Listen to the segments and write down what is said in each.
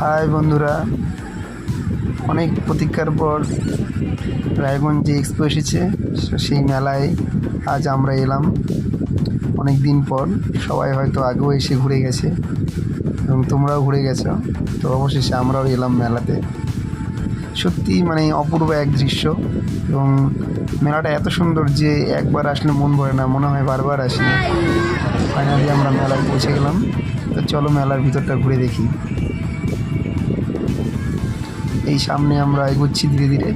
High বন্ধুরা, অনেক প্রতীক্ষার পর রায়গঞ্জে এক্সপো এসেছে। সেই মেলায় আজ আমরা এলাম অনেক দিন পর। সবাই হয়তো আগেও এসে ঘুরে গেছে এবং তোমরাও ঘুরে গেছো, তো অবশেষে আমরাও এলাম মেলাতে। সত্যি অপূর্ব এক দৃশ্য এবং মেলাটা এত সুন্দর যে একবার আসলে মন ভরে না, মনে হয় বারবার আসি। ফাইনালি আমরা মেলায় পৌঁছে গেলাম। তো চলো মেলার ভিতরটা ঘুরে দেখি। এই সামনে আমরা এগোচ্ছি ধীরে ধীরে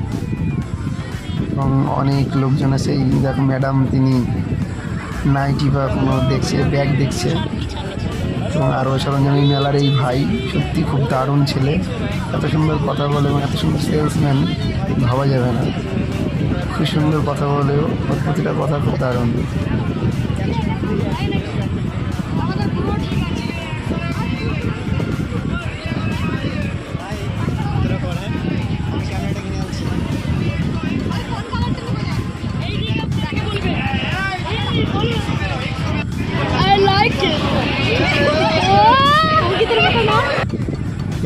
এবং অনেক লোকজন আছে। এই দেখো ম্যাডাম, তিনি নাইটি বা কোনো দেখছে, ব্যাগ দেখছে এবং আরও সরঞ্জাম। এই মেলার এই ভাই সত্যি খুব দারুণ ছেলে, এত সুন্দর কথা বলে এবং এত সুন্দর সেলসম্যান, ভাবা যাবে না। খুব সুন্দর কথা বলেও ওর প্রতিটা কথা খুব দারুণ।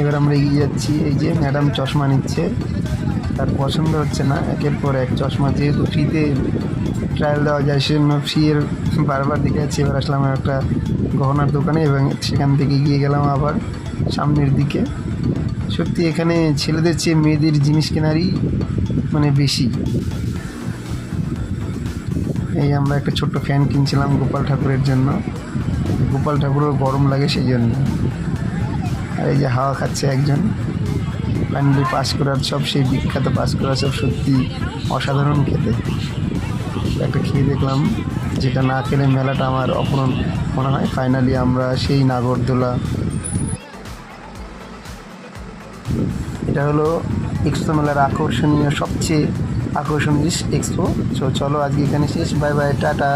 এবার আমরা এগিয়ে যাচ্ছি। এই যে ম্যাডাম চশমা নিচ্ছে, তার পছন্দ হচ্ছে না, একের পর এক চশমা। যেহেতু ফ্রিতে ট্রায়াল দেওয়া যায় সেজন্য ফ্রিয়ের বারবার দেখে যাচ্ছি। এবার আসলাম একটা গহনার দোকানে এবং সেখান থেকে গিয়ে গেলাম আবার সামনের দিকে। সত্যি এখানে ছেলেদের চেয়ে মেয়েদের জিনিস কেনারই বেশি। এই আমরা একটা ছোট্ট ফ্যান কিনছিলাম গোপাল ঠাকুরের জন্য। গোপাল ঠাকুরও গরম লাগে সেই জন্য। আর এই যে হাওয়া খাচ্ছে একজন। ফাইনালি পাঁশকুড়ার সব, সেই বিখ্যাত পাঁশকুড়া সব সত্যি অসাধারণ খেতে। একটা খেয়ে দেখলাম, যেটা না খেলে মেলাটা আমার অপূরণ মনে হয়। ফাইনালি আমরা সেই নাগরদোলা, এটা হলো এক্সপো মেলার সবচেয়ে আকর্ষণীয় এক্সপো। চলো আজকে এখানে শেষ। Bye bye, tata.